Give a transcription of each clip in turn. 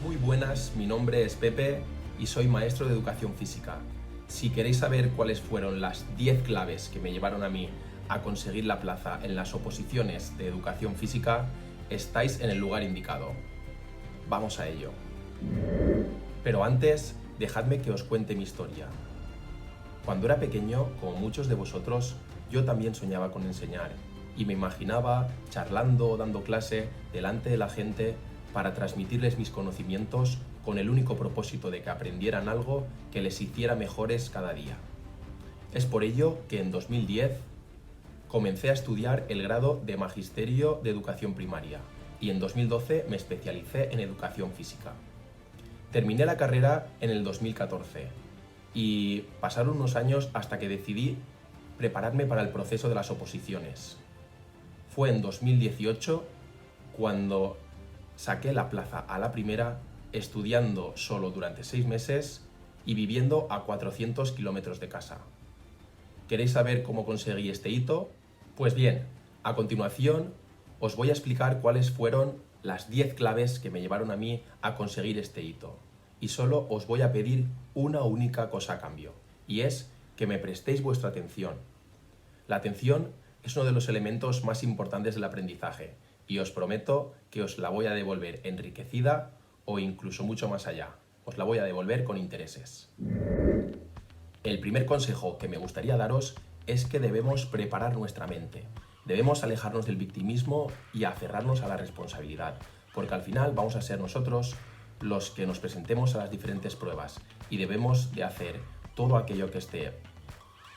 Muy buenas, mi nombre es Pepe y soy maestro de educación física. Si queréis saber cuáles fueron las 10 claves que me llevaron a mí a conseguir la plaza en las oposiciones de educación física, estáis en el lugar indicado. Vamos a ello. Pero antes, dejadme que os cuente mi historia. Cuando era pequeño, como muchos de vosotros, yo también soñaba con enseñar y me imaginaba charlando o dando clase delante de la gente para transmitirles mis conocimientos con el único propósito de que aprendieran algo que les hiciera mejores cada día. Es por ello que en 2010 comencé a estudiar el grado de Magisterio de Educación Primaria y en 2012 me especialicé en Educación Física. Terminé la carrera en el 2014 y pasaron unos años hasta que decidí prepararme para el proceso de las oposiciones. Fue en 2018 cuando saqué la plaza a la primera, estudiando solo durante 6 meses y viviendo a 400 kilómetros de casa. ¿Queréis saber cómo conseguí este hito? Pues bien, a continuación os voy a explicar cuáles fueron las 10 claves que me llevaron a mí a conseguir este hito. Y solo os voy a pedir una única cosa a cambio, y es que me prestéis vuestra atención. La atención es uno de los elementos más importantes del aprendizaje, y os prometo que os la voy a devolver enriquecida o incluso mucho más allá. Os la voy a devolver con intereses. El primer consejo que me gustaría daros es que debemos preparar nuestra mente. Debemos alejarnos del victimismo y aferrarnos a la responsabilidad, porque al final vamos a ser nosotros los que nos presentemos a las diferentes pruebas y debemos de hacer todo aquello que esté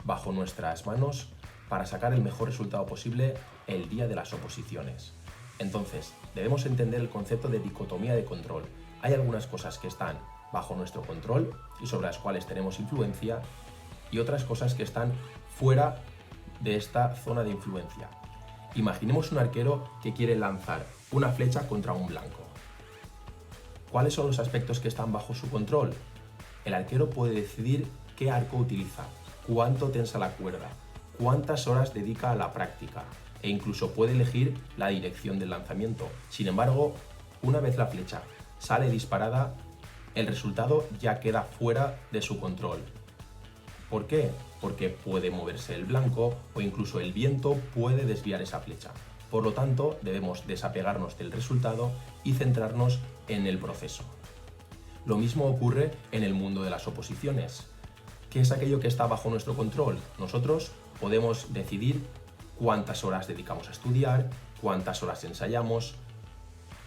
bajo nuestras manos para sacar el mejor resultado posible el día de las oposiciones. Entonces, debemos entender el concepto de dicotomía de control. Hay algunas cosas que están bajo nuestro control y sobre las cuales tenemos influencia, y otras cosas que están fuera de esta zona de influencia. Imaginemos un arquero que quiere lanzar una flecha contra un blanco. ¿Cuáles son los aspectos que están bajo su control? El arquero puede decidir qué arco utiliza, cuánto tensa la cuerda, cuántas horas dedica a la práctica e incluso puede elegir la dirección del lanzamiento. Sin embargo, una vez la flecha sale disparada, el resultado ya queda fuera de su control. ¿Por qué? Porque puede moverse el blanco o incluso el viento puede desviar esa flecha. Por lo tanto, debemos desapegarnos del resultado y centrarnos en el proceso. Lo mismo ocurre en el mundo de las oposiciones. ¿Qué es aquello que está bajo nuestro control? Nosotros podemos decidir cuántas horas dedicamos a estudiar, cuántas horas ensayamos,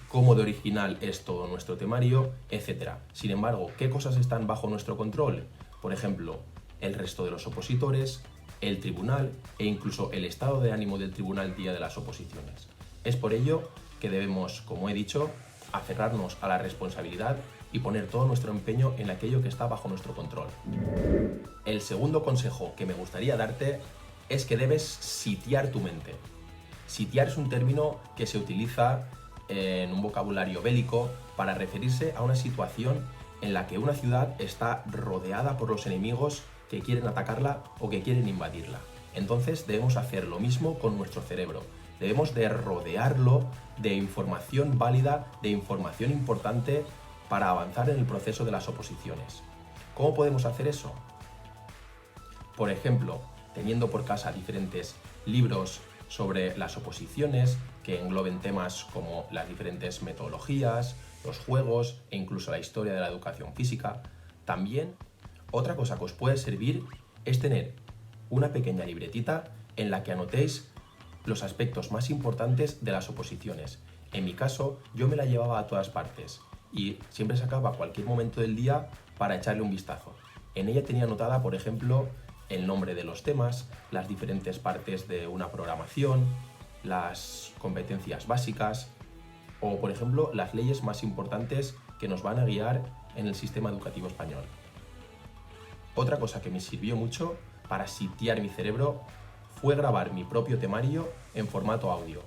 cómo de original es todo nuestro temario, etc. Sin embargo, ¿qué cosas están bajo nuestro control? Por ejemplo, el resto de los opositores, el tribunal e incluso el estado de ánimo del tribunal el día de las oposiciones. Es por ello que debemos, como he dicho, aferrarnos a la responsabilidad y poner todo nuestro empeño en aquello que está bajo nuestro control. El segundo consejo que me gustaría darte es que debes sitiar tu mente. Sitiar es un término que se utiliza en un vocabulario bélico para referirse a una situación en la que una ciudad está rodeada por los enemigos que quieren atacarla o que quieren invadirla. Entonces debemos hacer lo mismo con nuestro cerebro. Debemos de rodearlo de información válida, de información importante para avanzar en el proceso de las oposiciones. ¿Cómo podemos hacer eso? Por ejemplo, teniendo por casa diferentes libros sobre las oposiciones que engloben temas como las diferentes metodologías, los juegos e incluso la historia de la educación física. También, otra cosa que os puede servir es tener una pequeña libretita en la que anotéis los aspectos más importantes de las oposiciones. En mi caso, yo me la llevaba a todas partes y siempre sacaba cualquier momento del día para echarle un vistazo. En ella tenía anotada, por ejemplo, el nombre de los temas, las diferentes partes de una programación, las competencias básicas o, por ejemplo, las leyes más importantes que nos van a guiar en el sistema educativo español. Otra cosa que me sirvió mucho para sitiar mi cerebro fue grabar mi propio temario en formato audio.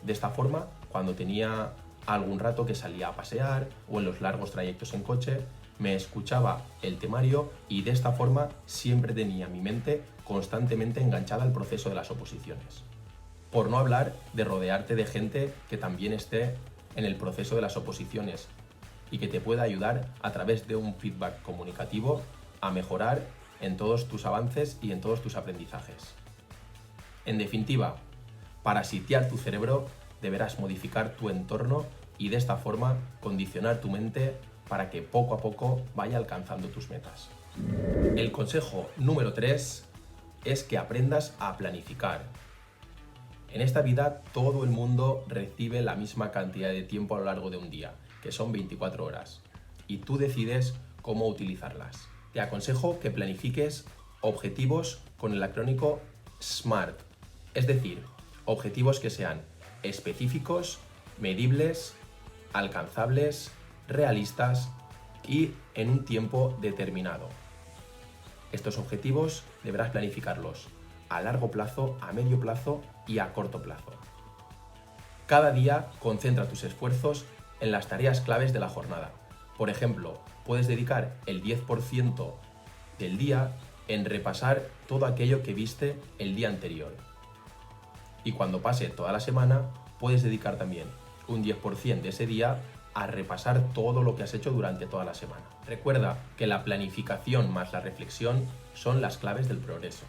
De esta forma, cuando tenía algún rato que salía a pasear o en los largos trayectos en coche, me escuchaba el temario y de esta forma siempre tenía mi mente constantemente enganchada al proceso de las oposiciones. Por no hablar de rodearte de gente que también esté en el proceso de las oposiciones y que te pueda ayudar a través de un feedback comunicativo a mejorar en todos tus avances y en todos tus aprendizajes. En definitiva, para sitiar tu cerebro deberás modificar tu entorno y de esta forma condicionar tu mente para que poco a poco vaya alcanzando tus metas. El consejo número 3 es que aprendas a planificar. En esta vida todo el mundo recibe la misma cantidad de tiempo a lo largo de un día, que son 24 horas, y tú decides cómo utilizarlas. Te aconsejo que planifiques objetivos con el acrónimo SMART, es decir, objetivos que sean específicos, medibles, alcanzables, realistas y en un tiempo determinado. Estos objetivos deberás planificarlos a largo plazo, a medio plazo y a corto plazo. Cada día concentra tus esfuerzos en las tareas claves de la jornada. Por ejemplo, puedes dedicar el 10% del día en repasar todo aquello que viste el día anterior. Y cuando pase toda la semana, puedes dedicar también un 10% de ese día a repasar todo lo que has hecho durante toda la semana. Recuerda que la planificación más la reflexión son las claves del progreso.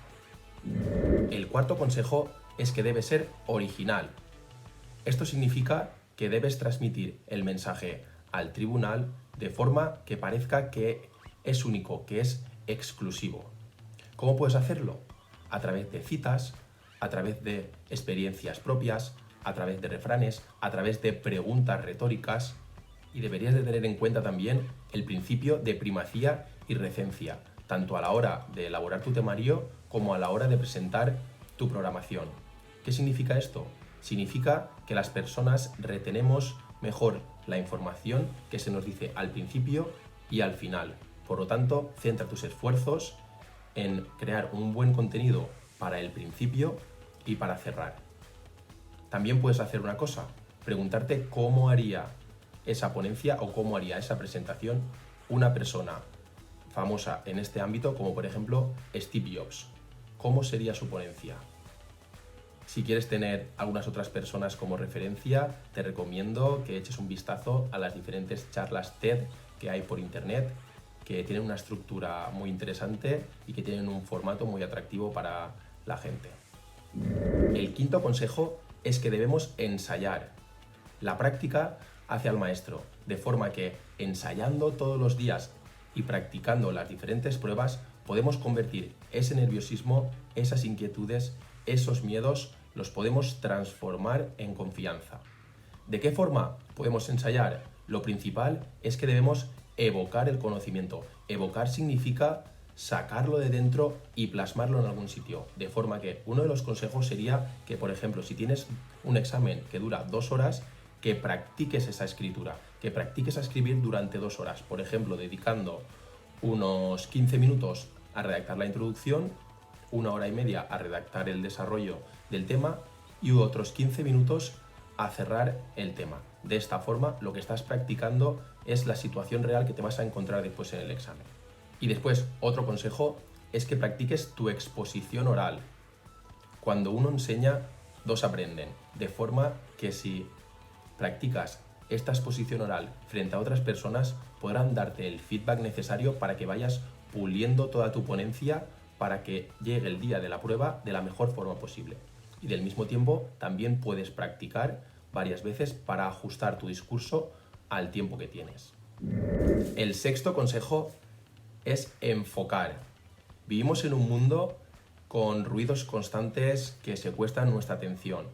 El cuarto consejo es que debes ser original. Esto significa que debes transmitir el mensaje al tribunal de forma que parezca que es único, que es exclusivo. ¿Cómo puedes hacerlo? A través de citas, a través de experiencias propias, a través de refranes, a través de preguntas retóricas, y deberías de tener en cuenta también el principio de primacía y recencia, tanto a la hora de elaborar tu temario como a la hora de presentar tu programación. ¿Qué significa esto? Significa que las personas retenemos mejor la información que se nos dice al principio y al final. Por lo tanto, centra tus esfuerzos en crear un buen contenido para el principio y para cerrar. También puedes hacer una cosa, preguntarte cómo haría esa ponencia o cómo haría esa presentación una persona famosa en este ámbito, como por ejemplo Steve Jobs. ¿Cómo sería su ponencia? Si quieres tener algunas otras personas como referencia, te recomiendo que eches un vistazo a las diferentes charlas TED que hay por internet, que tienen una estructura muy interesante y que tienen un formato muy atractivo para la gente. El quinto consejo es que debemos ensayar. La práctica hace al maestro, de forma que ensayando todos los días y practicando las diferentes pruebas podemos convertir ese nerviosismo, esas inquietudes, esos miedos, los podemos transformar en confianza. ¿De qué forma podemos ensayar? Lo principal es que debemos evocar el conocimiento. Evocar significa sacarlo de dentro y plasmarlo en algún sitio. De forma que uno de los consejos sería que, por ejemplo, si tienes un examen que dura 2 horas, que practiques esa escritura, que practiques a escribir durante 2 horas. Por ejemplo, dedicando unos 15 minutos a redactar la introducción, 1 hora y media a redactar el desarrollo del tema y otros 15 minutos a cerrar el tema. De esta forma, lo que estás practicando es la situación real que te vas a encontrar después en el examen. Y después, otro consejo es que practiques tu exposición oral. Cuando uno enseña, dos aprenden. De forma que si practicas esta exposición oral frente a otras personas, podrán darte el feedback necesario para que vayas puliendo toda tu ponencia para que llegue el día de la prueba de la mejor forma posible. Y del mismo tiempo, también puedes practicar varias veces para ajustar tu discurso al tiempo que tienes. El sexto consejo es enfocar. Vivimos en un mundo con ruidos constantes que secuestran nuestra atención.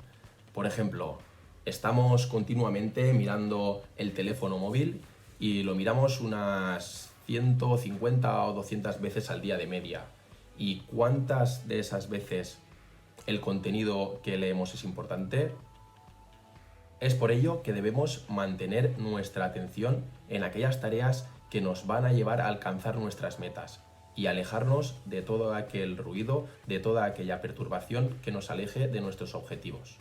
Por ejemplo, estamos continuamente mirando el teléfono móvil y lo miramos unas 150 o 200 veces al día de media. ¿Y cuántas de esas veces el contenido que leemos es importante? Es por ello que debemos mantener nuestra atención en aquellas tareas que nos van a llevar a alcanzar nuestras metas y alejarnos de todo aquel ruido, de toda aquella perturbación que nos aleje de nuestros objetivos.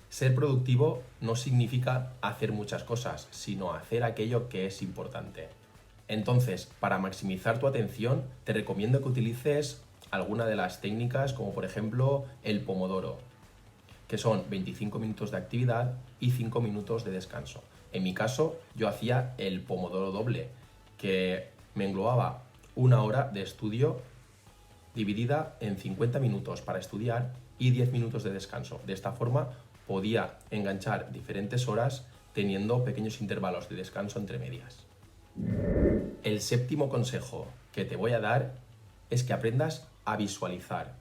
Ser productivo no significa hacer muchas cosas, sino hacer aquello que es importante. Entonces, para maximizar tu atención, te recomiendo que utilices alguna de las técnicas, como por ejemplo el Pomodoro, que son 25 minutos de actividad y 5 minutos de descanso. En mi caso, yo hacía el pomodoro doble, que me englobaba 1 hora de estudio dividida en 50 minutos para estudiar y 10 minutos de descanso. De esta forma podía enganchar diferentes horas teniendo pequeños intervalos de descanso entre medias. El séptimo consejo que te voy a dar es que aprendas a visualizar.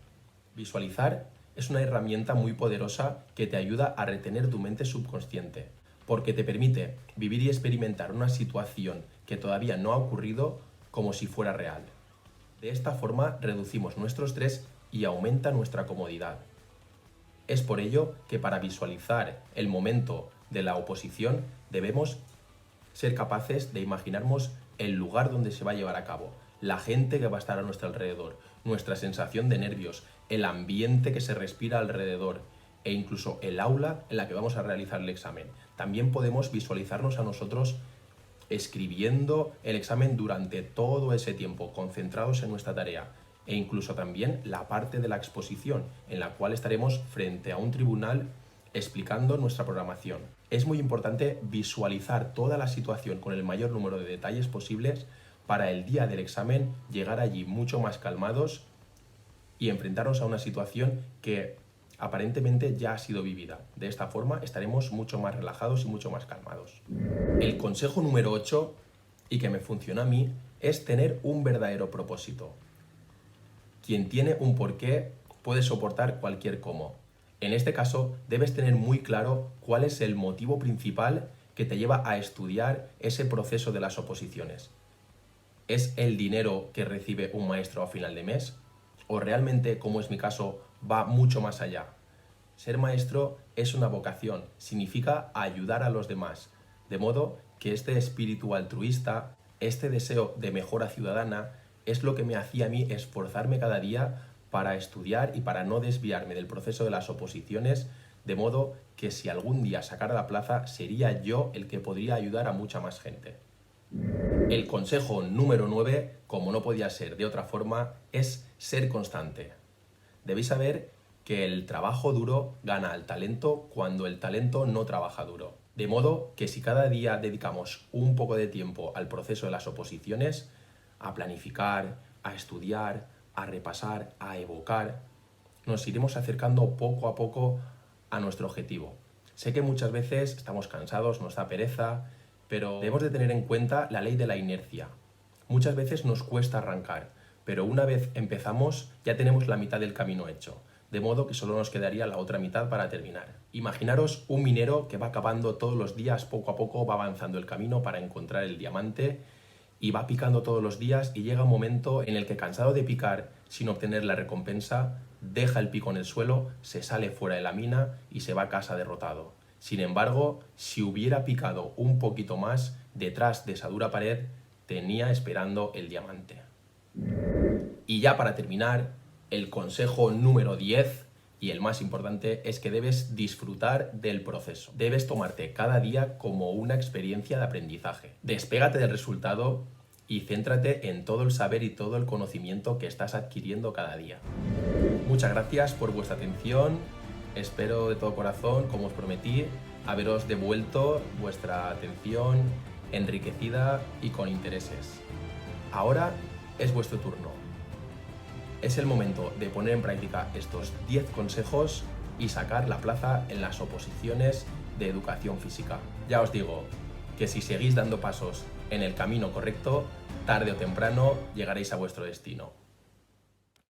Visualizar es una herramienta muy poderosa que te ayuda a retener tu mente subconsciente, porque te permite vivir y experimentar una situación que todavía no ha ocurrido como si fuera real. De esta forma reducimos nuestro estrés y aumenta nuestra comodidad. Es por ello que para visualizar el momento de la oposición debemos ser capaces de imaginarnos el lugar donde se va a llevar a cabo, la gente que va a estar a nuestro alrededor, nuestra sensación de nervios, el ambiente que se respira alrededor e incluso el aula en la que vamos a realizar el examen. También podemos visualizarnos a nosotros escribiendo el examen durante todo ese tiempo, concentrados en nuestra tarea, e incluso también la parte de la exposición, en la cual estaremos frente a un tribunal explicando nuestra programación. Es muy importante visualizar toda la situación con el mayor número de detalles posibles para el día del examen llegar allí mucho más calmados y enfrentarnos a una situación que aparentemente ya ha sido vivida. De esta forma estaremos mucho más relajados y mucho más calmados. El consejo número 8, y que me funciona a mí, es tener un verdadero propósito. Quien tiene un porqué puede soportar cualquier cómo. En este caso, debes tener muy claro cuál es el motivo principal que te lleva a estudiar ese proceso de las oposiciones. ¿Es el dinero que recibe un maestro a final de mes? ¿O realmente, como es mi caso, va mucho más allá? Ser maestro es una vocación, significa ayudar a los demás, de modo que este espíritu altruista, este deseo de mejora ciudadana, es lo que me hacía a mí esforzarme cada día para estudiar y para no desviarme del proceso de las oposiciones, de modo que si algún día sacara la plaza, sería yo el que podría ayudar a mucha más gente. El consejo número 9, como no podía ser de otra forma, es ser constante. Debéis saber que el trabajo duro gana al talento cuando el talento no trabaja duro. De modo que si cada día dedicamos un poco de tiempo al proceso de las oposiciones, a planificar, a estudiar, a repasar, a evocar, nos iremos acercando poco a poco a nuestro objetivo. Sé que muchas veces estamos cansados, nos da pereza, pero debemos de tener en cuenta la ley de la inercia. Muchas veces nos cuesta arrancar, pero una vez empezamos ya tenemos la mitad del camino hecho, de modo que solo nos quedaría la otra mitad para terminar. Imaginaros un minero que va cavando todos los días, poco a poco va avanzando el camino para encontrar el diamante y va picando todos los días y llega un momento en el que, cansado de picar sin obtener la recompensa, deja el pico en el suelo, se sale fuera de la mina y se va a casa derrotado. Sin embargo, si hubiera picado un poquito más, detrás de esa dura pared tenía esperando el diamante. Y ya para terminar, el consejo número 10 y el más importante es que debes disfrutar del proceso. Debes tomarte cada día como una experiencia de aprendizaje. Despégate del resultado y céntrate en todo el saber y todo el conocimiento que estás adquiriendo cada día. Muchas gracias por vuestra atención. Espero de todo corazón, como os prometí, haberos devuelto vuestra atención enriquecida y con intereses. Ahora es vuestro turno. Es el momento de poner en práctica estos 10 consejos y sacar la plaza en las oposiciones de educación física. Ya os digo que si seguís dando pasos en el camino correcto, tarde o temprano llegaréis a vuestro destino.